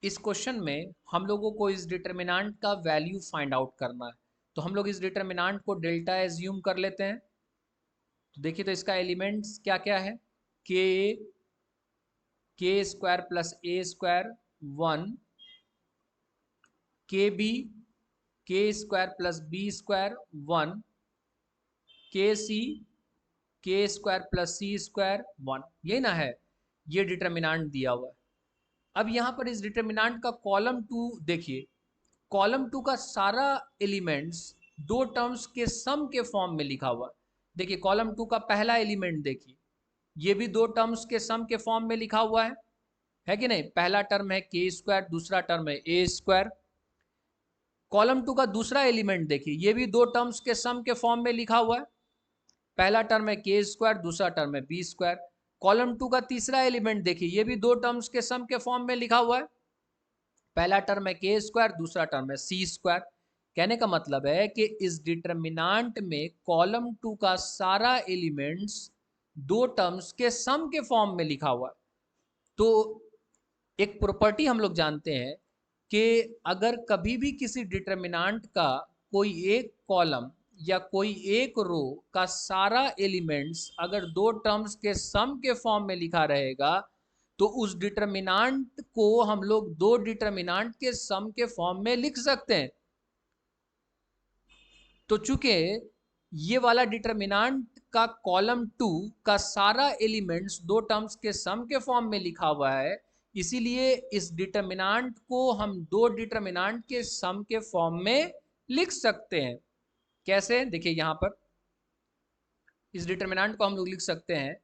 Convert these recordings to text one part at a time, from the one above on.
इस क्वेश्चन में हम लोगों को इस डिटर्मिनेंट का वैल्यू फाइंड आउट करना है। तो हम लोग इस डिटर्मिनेंट को डेल्टा एज्यूम कर लेते हैं। तो देखिए, तो इसका एलिमेंट्स क्या क्या है। के के स्क्वायर प्लस ए स्क्वायर 1, के बी के स्क्वायर प्लस बी स्क्वायर 1, के सी के स्क्वायर प्लस सी स्क्वायर 1। ये ना है, ये डिटर्मिनेंट दिया हुआ है। अब यहाँ पर इस डिटर्मिनेंट का कॉलम 2 देखिए, कॉलम 2 का सारा एलिमेंट्स दो टर्म्स के सम के फॉर्म में लिखा हुआ है। देखिए, कॉलम 2 का पहला एलिमेंट देखिए, ये भी दो टर्म्स के सम के फॉर्म में लिखा हुआ है कि नहीं। पहला टर्म है के स्क्वायर, दूसरा टर्म है ए स्क्वायर। कॉलम 2 का दूसरा एलिमेंट देखिए, ये भी दो टर्म्स के सम के फॉर्म में लिखा हुआ है। पहला टर्म है के स्क्वायर, दूसरा टर्म है बी स्क्वायर। कॉलम 2 का तीसरा एलिमेंट देखिए, ये भी दो टर्म्स के सम के फॉर्म में लिखा हुआ है। पहला टर्म है के स्क्वायर, दूसरा टर्म है सी स्क्वायर। कहने का मतलब है कि इस डिटर्मिनेंट में कॉलम 2 का सारा एलिमेंट्स दो टर्म्स के सम के फॉर्म में लिखा हुआ है। तो एक प्रॉपर्टी हम लोग जानते हैं कि अगर कभी भी किसी डिटर्मिनेंट का कोई एक कॉलम या कोई एक रो का सारा एलिमेंट्स अगर दो टर्म्स के सम के फॉर्म में लिखा रहेगा, तो उस डिटर्मिनेंट को हम लोग दो डिटर्मिनेंट के सम के फॉर्म में लिख सकते हैं। तो चूंकि ये वाला डिटर्मिनेंट का कॉलम 2 का सारा एलिमेंट्स दो टर्म्स के सम के फॉर्म में लिखा हुआ है, इसीलिए इस डिटर्मिनेंट को हम दो डिटर्मिनेंट के सम के फॉर्म में लिख सकते हैं। कैसे, देखिए यहां पर इस डिटर्मिनेंट को हम लोग लिख सकते हैं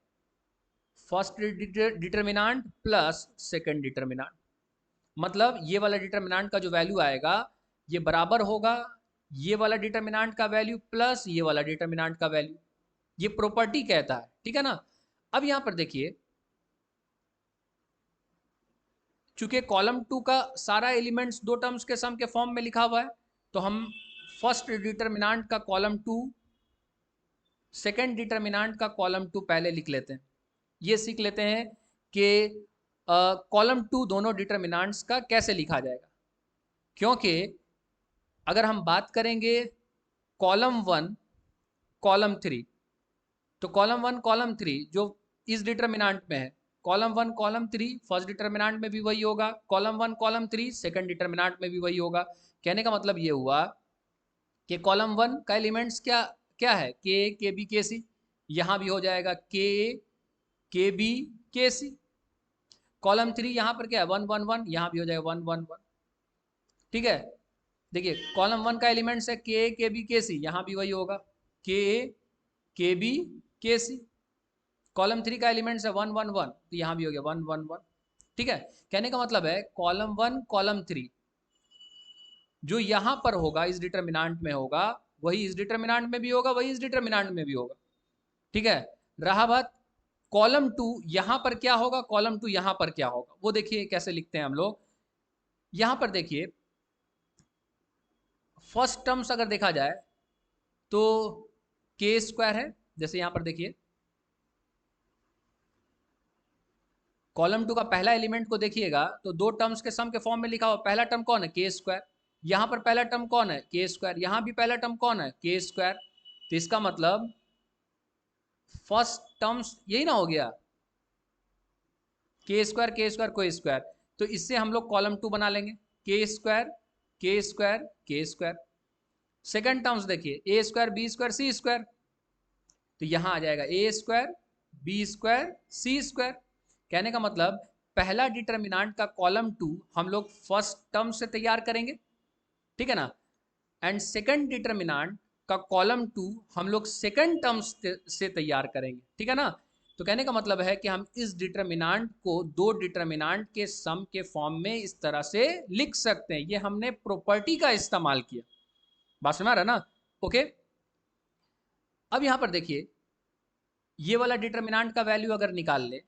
first determinant plus second determinant. मतलब ये वाला डिटर्मिनेंट का जो वैल्यू आएगा, ये बराबर होगा ये वाला डिटर्मिनेंट का वैल्यू प्लस ये वाला डिटर्मिनेंट का वैल्यू। ये प्रॉपर्टी कहता है, ठीक है ना। अब यहां पर देखिए, चूंकि कॉलम 2 का सारा एलिमेंट्स दो टर्म्स के सम के फॉर्म में लिखा हुआ है, तो हम फर्स्ट डिटर्मिनेंट का कॉलम 2, सेकंड डिटर्मिनेंट का कॉलम 2 पहले लिख लेते हैं। ये सीख लेते हैं कि कॉलम 2 दोनों डिटर्मिनेंट्स का कैसे लिखा जाएगा। क्योंकि अगर हम बात करेंगे कॉलम 1 कॉलम 3, तो कॉलम 1 कॉलम 3 जो इस डिटर्मिनेंट में है, कॉलम 1 कॉलम 3 फर्स्ट डिटर्मिनेंट में भी वही होगा, कॉलम 1 कॉलम 3 सेकंड डिटर्मिनेंट में भी वही होगा। कहने का मतलब ये हुआ कि कॉलम 1 का एलिमेंट्स क्या क्या है, के बी के सी। यहां भी हो जाएगा के बी के सी। कॉलम 3 यहां पर क्या है, 1 1 1, यहां भी हो जाएगा 1 1 1। ठीक है। देखिए, कॉलम 1 का एलिमेंट्स है के बी के सी, यहां भी वही होगा के बी के सी। कॉलम 3 का एलिमेंट्स है 1 1 1, तो यहां भी हो गया 1 1 1। ठीक है। कहने का मतलब है कॉलम 1 कॉलम 3 जो यहां पर होगा इस डिटर्मिनेंट में होगा, वही इस डिटर्मिनेंट में भी होगा, वही इस डिटर्मिनेंट में भी होगा। ठीक है। रहा बात कॉलम 2 यहां पर क्या होगा, कॉलम 2 यहां पर क्या होगा, वो देखिए कैसे लिखते हैं हम लोग। यहां पर देखिए, फर्स्ट टर्म्स अगर देखा जाए तो के स्क्वायर है। जैसे यहां पर देखिए, कॉलम 2 का पहला एलिमेंट को देखिएगा तो दो टर्म्स के सम के फॉर्म में लिखा हुआ। पहला टर्म कौन है, के स्क्वायर। यहां पर पहला टर्म कौन है, के स्क्वायर। यहां भी पहला टर्म कौन है, के स्क्वायर। तो इसका मतलब फर्स्ट टर्म्स यही ना हो गया, के स्क्वायर को स्क्वायर। तो इससे हम लोग कॉलम 2 बना लेंगे, के स्क्वायर के स्क्वायर के स्क्वायर। सेकंड टर्म्स देखिए, ए स्क्वायर बी स्क्वायर सी स्क्वायर। तो यहां आ जाएगा ए स्क्वायर बी स्क्वायर सी स्क्वायर। कहने का मतलब पहला डिटर्मिनेंट का कॉलम 2 हम लोग फर्स्ट टर्म से तैयार करेंगे, ठीक है ना। एंड सेकंड डिटर्मिनेंट का कॉलम 2 हम लोग सेकंड टर्म से तैयार करेंगे, ठीक है ना। तो कहने का मतलब है कि हम इस डिटर्मिनेंट को दो डिटर्मिनेंट के सम के फॉर्म में इस तरह से लिख सकते हैं। ये हमने प्रॉपर्टी का इस्तेमाल किया। बात समझ रहा ना। ओके। अब यहां पर देखिए, ये वाला डिटर्मिनेंट का वैल्यू अगर निकाल ले,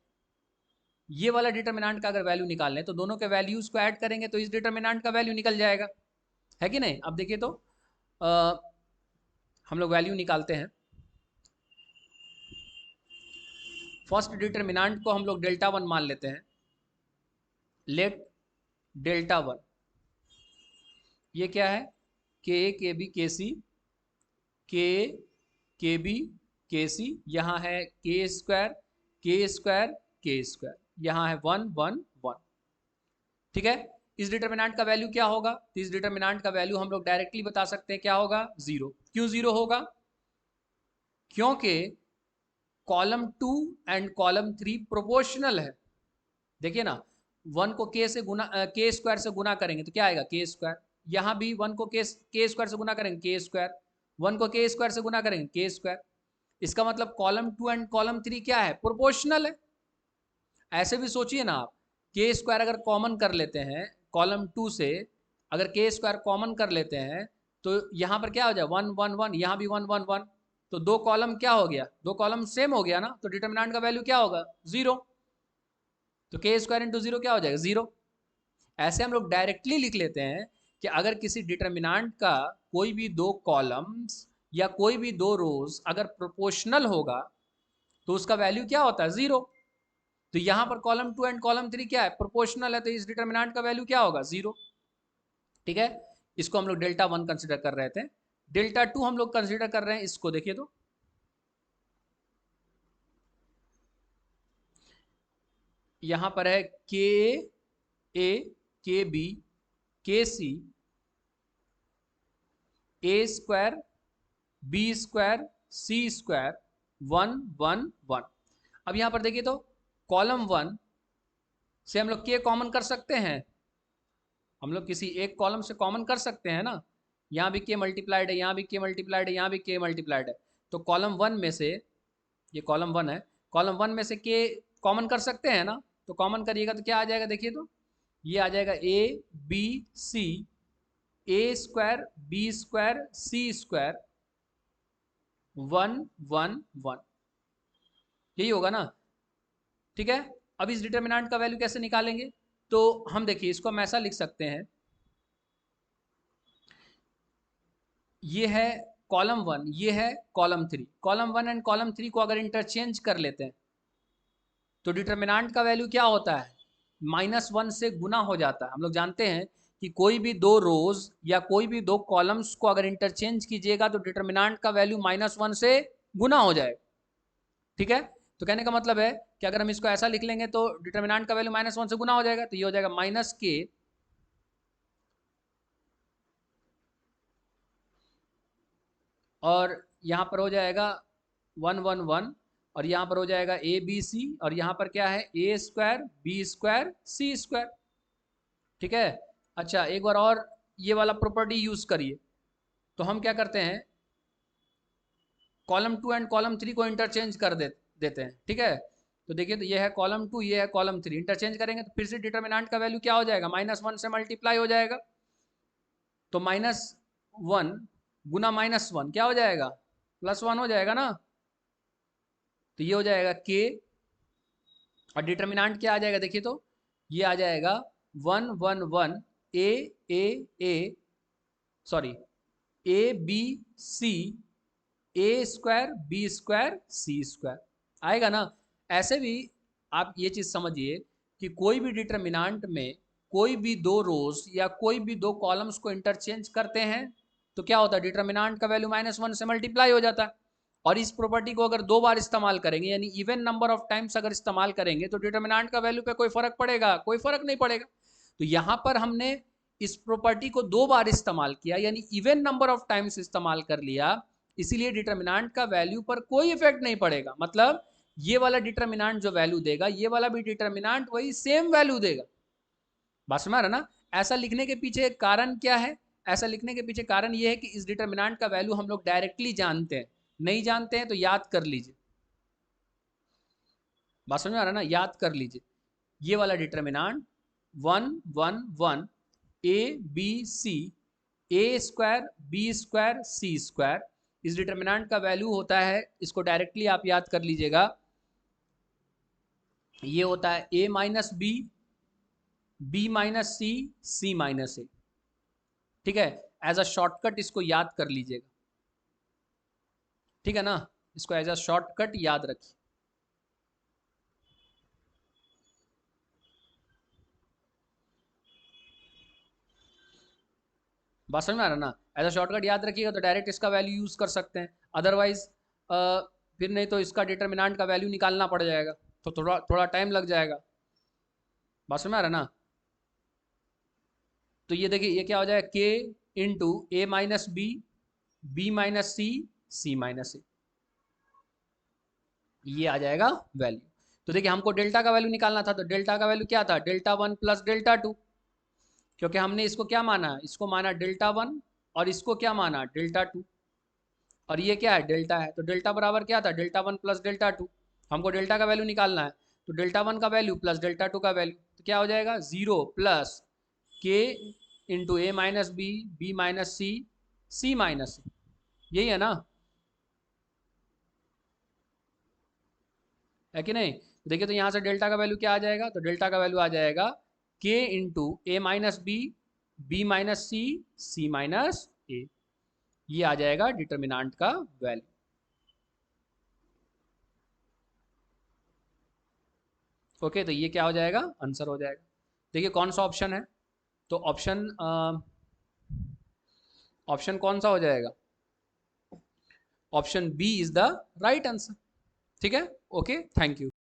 ये वाला डिटर्मिनेंट का अगर वैल्यू निकाल लें, तो दोनों के वैल्यूज को ऐड करेंगे तो इस डिटर्मिनेंट का वैल्यू निकल जाएगा, है कि नहीं। अब देखिए, तो हम लोग वैल्यू निकालते हैं। फर्स्ट डिटर्मिनेंट को हम लोग डेल्टा 1 मान लेते हैं। लेट डेल्टा वन, ये क्या है, के ए के बी के सी, के के बी के सी, यहाँ है के स्क्वायर के स्क्वायर के स्क्वायर, यहाँ है 1 1 1। ठीक है, इस डिटर्मिनेंट का वैल्यू क्या होगा, तो इस डिटर्मिनेंट का वैल्यू हम लोग डायरेक्टली बता सकते हैं क्या होगा, जीरो। क्यों जीरो होगा, क्योंकि कॉलम 2 एंड कॉलम 3 प्रोपोर्शनल है। देखिए ना, 1 को के से गुना के स्क्वायर से गुना करेंगे तो क्या आएगा, के स्क्वायर। यहाँ भी 1 को के स्क्वायर से गुना करेंगे के स्क्वायर, 1 को के स्क्वायर से गुना करेंगे के स्क्वायर। इसका मतलब कॉलम 2 एंड कॉलम 3 क्या है, प्रोपोर्शनल है। ऐसे भी सोचिए ना आप, के स्क्वायर अगर कॉमन कर लेते हैं कॉलम 2 से, अगर के स्क्वायर कॉमन कर लेते हैं तो यहाँ पर क्या हो जाए 1 1 1, यहाँ भी 1 1 1, तो दो कॉलम क्या हो गया, दो कॉलम सेम हो गया ना, तो डिटर्मिनेंट का वैल्यू क्या होगा, जीरो। तो के स्क्वायर इंटू जीरो क्या हो जाएगा, जीरो। ऐसे हम लोग डायरेक्टली लिख लेते हैं कि अगर किसी डिटर्मिनेंट का कोई भी दो कॉलम्स या कोई भी दो रोज अगर प्रोपोर्शनल होगा तो उसका वैल्यू क्या होता है, जीरो। तो यहां पर कॉलम 2 एंड कॉलम 3 क्या है, प्रोपोर्शनल है, तो इस डिटर्मिनेंट का वैल्यू क्या होगा, जीरो। ठीक है, इसको हम लोग डेल्टा वन कंसिडर कर रहे थे। डेल्टा टू हम लोग कंसिडर कर रहे हैं, इसको देखिए तो यहां पर है के ए के बी के सी ए स्क्वायर बी स्क्वायर सी स्क्वायर 1 1 1। अब यहां पर देखिए तो कॉलम 1 से हम लोग के कॉमन कर सकते हैं, हम लोग किसी एक कॉलम से कॉमन कर सकते हैं ना, यहाँ भी के मल्टीप्लाइड है, यहाँ भी के मल्टीप्लाइड है, यहाँ भी के मल्टीप्लाइड है, तो कॉलम 1 में से, ये कॉलम 1 है, कॉलम 1 में से के कॉमन कर सकते हैं ना, तो कॉमन करिएगा तो क्या आ जाएगा, देखिए तो ये आ जाएगा A B C A square B square C square 1 1 1, यही होगा ना। ठीक है, अब इस डिटर्मिनेंट का वैल्यू कैसे निकालेंगे, तो हम देखिए इसको हम ऐसा लिख सकते हैं, ये है कॉलम 1, ये है कॉलम 3, कॉलम 1 एंड कॉलम 3 को अगर इंटरचेंज कर लेते हैं तो डिटर्मिनेंट का वैल्यू क्या होता है, -1 से गुना हो जाता है। हम लोग जानते हैं कि कोई भी दो रोज या कोई भी दो कॉलम्स को अगर इंटरचेंज कीजिएगा तो डिटर्मिनेंट का वैल्यू -1 से गुना हो जाएगा। ठीक है, तो कहने का मतलब है कि अगर हम इसको ऐसा लिख लेंगे तो डिटर्मिनेंट का वैल्यू -1 से गुना हो जाएगा, तो ये हो जाएगा माइनस के, और यहाँ पर हो जाएगा 1 1 1, और यहाँ पर हो जाएगा ए बी सी, और यहाँ पर क्या है ए स्क्वायर बी स्क्वायर सी स्क्वायर। ठीक है, अच्छा एक बार और ये वाला प्रॉपर्टी यूज करिए, तो हम क्या करते हैं कॉलम 2 एंड कॉलम 3 को इंटरचेंज कर देते हैं। ठीक है, तो देखिए तो ये है कॉलम 2, ये है कॉलम 3, इंटरचेंज करेंगे तो फिर से डिटर्मिनेंट का वैल्यू क्या हो जाएगा, -1 से मल्टीप्लाई हो जाएगा, तो -1 गुना -1 क्या हो जाएगा, +1 हो जाएगा ना, तो ये हो जाएगा के, और डिटर्मिनेंट क्या आ जाएगा, देखिए तो ये आ जाएगा 1 1 1 A A A sorry A B C A square B square C square आएगा ना। ऐसे भी आप ये चीज समझिए कि कोई भी डिटर्मिनेंट में कोई भी दो रोज या कोई भी दो कॉलम्स को इंटरचेंज करते हैं तो क्या होता है, डिटर्मिनेंट का वैल्यू -1 से मल्टीप्लाई हो जाता है। और इस प्रॉपर्टी को अगर दो बार इस्तेमाल करेंगे यानी इवन नंबर ऑफ टाइम्स अगर इस्तेमाल करेंगे तो डिटर्मिनेंट का वैल्यू पे कोई फर्क पड़ेगा, कोई फर्क नहीं पड़ेगा। तो यहां पर हमने इस प्रॉपर्टी को दो बार इस्तेमाल किया यानी इवन नंबर ऑफ टाइम्स इस्तेमाल कर लिया, इसीलिए डिटर्मिनेंट का वैल्यू पर कोई इफेक्ट नहीं पड़ेगा। मतलब ये वाला डिटर्मिनेंट जो वैल्यू देगा ये वाला भी डिटर्मिनेंट वही सेम वैल्यू देगा। बस समझ रहे ना, ऐसा लिखने के पीछे कारण क्या है, ऐसा लिखने के पीछे कारण ये है कि इस डिटर्मिनेंट का वैल्यू हम लोग डायरेक्टली जानते हैं, नहीं जानते हैं तो याद कर लीजिए। बात समझ आ रहा है ना, याद कर लीजिए, ये वाला determinant 1 1 1 a B C A square B square C square, इस डिटर्मिनेंट का वैल्यू होता है, इसको डायरेक्टली आप याद कर लीजिएगा, ये होता है a minus B B minus C C minus A. ठीक है, एज अ शॉर्टकट इसको याद कर लीजिएगा। ठीक है ना, इसको एज अ शॉर्टकट याद रखिए। बात समझ में आ रहा ना? एज अ शॉर्टकट याद रखिएगा तो डायरेक्ट इसका वैल्यू यूज कर सकते हैं, अदरवाइज फिर नहीं तो इसका डिटर्मिनेंट का वैल्यू निकालना पड़ जाएगा, तो थोड़ा थोड़ा टाइम लग जाएगा। बात समझ में आ रहा ना? तो ये देखिए ये क्या हो जाएगा, के इंटू ए माइनस बी माइनस सी माइनस ए, ये आ जाएगा वैल्यू। तो देखिए हमको डेल्टा का वैल्यू निकालना था, तो डेल्टा का वैल्यू क्या था, डेल्टा 1 प्लस डेल्टा 2, क्योंकि हमने इसको क्या माना, इसको माना डेल्टा 1 और इसको क्या माना डेल्टा 2, और ये क्या है डेल्टा है, तो डेल्टा बराबर क्या था डेल्टा 1 प्लस डेल्टा 2। हमको डेल्टा का वैल्यू निकालना है, तो डेल्टा 1 का वैल्यू प्लस डेल्टा 2 का वैल्यू, तो क्या हो जाएगा 0 प्लस के इंटू ए माइनस बी माइनस सी माइनस, यही है ना, है कि नहीं? देखिए तो यहाँ से डेल्टा का वैल्यू क्या आ जाएगा, तो डेल्टा का वैल्यू आ जाएगा के इंटू ए माइनस बी माइनस सी माइनस ए, ये आ जाएगा डिटर्मिनेंट का वैल्यू। ओके, तो ये क्या हो जाएगा, आंसर हो जाएगा। देखिए कौन सा ऑप्शन है, तो ऑप्शन कौन सा हो जाएगा, option b is the right answer. ठीक है, ओके, थैंक यू।